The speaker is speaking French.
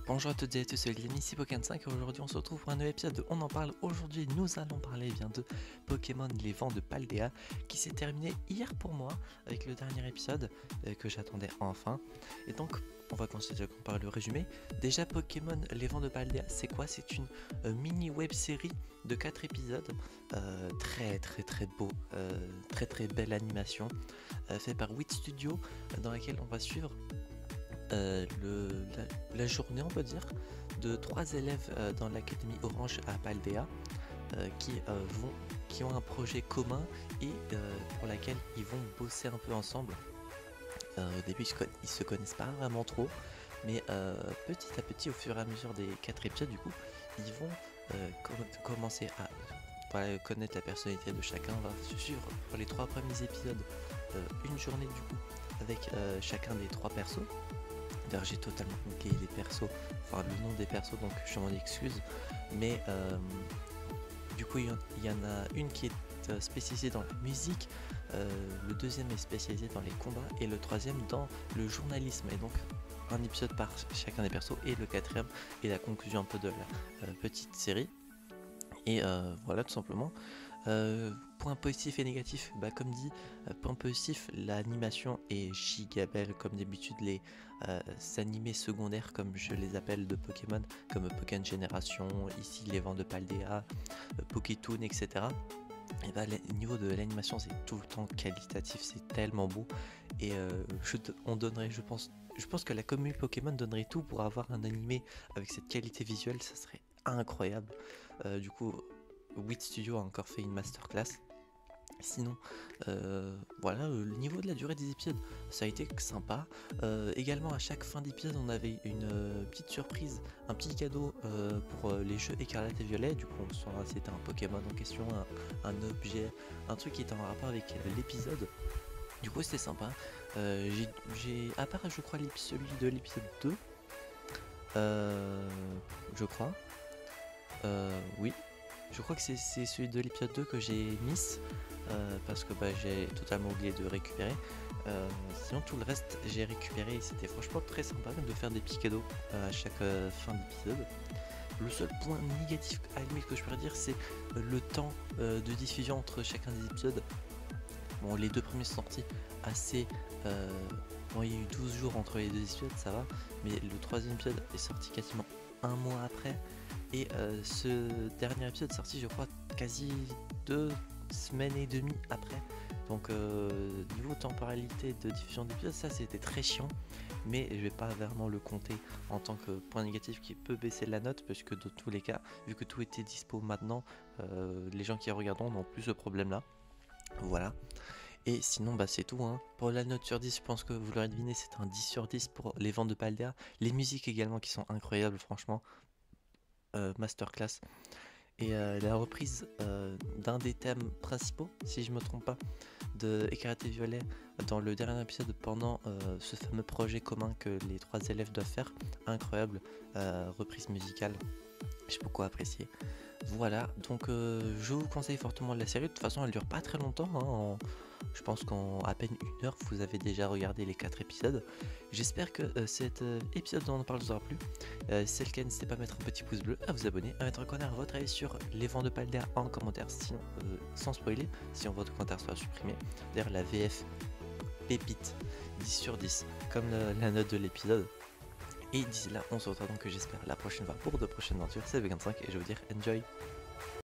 Bonjour à toutes et à tous, c'est Liam ici Pokémon5 et aujourd'hui on se retrouve pour un nouvel épisode de On en parle. Aujourd'hui nous allons parler bien de Pokémon Les Vents de Paldea qui s'est terminé hier pour moi avec le dernier épisode que j'attendais enfin. Et donc on va commencer par le résumé. Déjà Pokémon Les Vents de Paldea c'est quoi? C'est une mini web série de 4 épisodes très beau, très belle animation fait par Wit Studio dans laquelle on va suivre la journée on peut dire de 3 élèves dans l'académie Orange à Paldea qui ont un projet commun et pour laquelle ils vont bosser un peu ensemble. Au début ils se connaissent pas vraiment trop, mais petit à petit au fur et à mesure des 4 épisodes du coup ils vont commencer à connaître la personnalité de chacun. On va se suivre pour les 3 premiers épisodes une journée du coup avec chacun des 3 persos. D'ailleurs j'ai totalement oublié les persos, enfin le nom des persos, donc je m'en excuse, mais du coup il y en a une qui est spécialisée dans la musique, le deuxième est spécialisé dans les combats et le troisième dans le journalisme, et donc un épisode par chacun des persos, et le quatrième est la conclusion un peu de la petite série. Et voilà tout simplement. Point positif et négatif, comme dit, point positif, l'animation est giga belle comme d'habitude. Les animés secondaires comme je les appelle de Pokémon, comme Pokémon Génération, ici les Vents de Paldea, Pokétoon, etc. Et le niveau de l'animation c'est tout le temps qualitatif, c'est tellement beau. Et on donnerait, je pense que la communauté Pokémon donnerait tout pour avoir un animé avec cette qualité visuelle, ça serait incroyable. Du coup Wit Studio a encore fait une masterclass. Sinon voilà, le niveau de la durée des épisodes ça a été sympa. Également à chaque fin d'épisode on avait une petite surprise, un petit cadeau pour les jeux écarlate et violet. Du coup on saura si c'était un Pokémon en question, un objet, un truc qui était en rapport avec l'épisode. Du coup c'était sympa. J'ai à part je crois celui de l'épisode 2 je crois oui, je crois que c'est celui de l'épisode 2 que j'ai miss parce que j'ai totalement oublié de récupérer. Sinon tout le reste j'ai récupéré et c'était franchement très sympa de faire des petits cadeaux à chaque fin d'épisode. Le seul point négatif à la limite que je pourrais dire c'est le temps de diffusion entre chacun des épisodes. Bon, les deux premiers sont sortis assez... bon, il y a eu 12 jours entre les deux épisodes, ça va, mais le troisième épisode est sorti quasiment un mois après. Et ce dernier épisode est sorti je crois quasi 2 semaines et demie après. Donc niveau temporalité de diffusion d'épisodes ça c'était très chiant, mais je vais pas vraiment le compter en tant que point négatif qui peut baisser la note, parce que dans tous les cas vu que tout était dispo maintenant, les gens qui regarderont n'ont plus ce problème là. Voilà. Et sinon c'est tout hein. Pour la note sur 10 je pense que vous l'aurez deviné, c'est un 10 sur 10 pour les Vents de Paldea. Les musiques également qui sont incroyables franchement. Masterclass. Et la reprise d'un des thèmes principaux, si je me trompe pas, de Écarlate et Violet dans le dernier épisode pendant ce fameux projet commun que les 3 élèves doivent faire. Incroyable reprise musicale, j'ai beaucoup apprécié. Voilà, donc je vous conseille fortement la série. De toute façon elle dure pas très longtemps hein, je pense qu'en à peine 1 heure vous avez déjà regardé les 4 épisodes. J'espère que cet épisode dont on parle vous aura plu. Si c'est le cas, n'hésitez pas à mettre un petit pouce bleu, à vous abonner, à mettre un commentaire votre avis sur les Vents de Paldea en commentaire, sinon sans spoiler, sinon votre commentaire sera supprimé. D'ailleurs la VF pépite, 10 sur 10 comme la note de l'épisode. Et d'ici là on se retrouve donc j'espère la prochaine fois pour de prochaines aventures. C'est Vegan5 et je vais vous dire enjoy.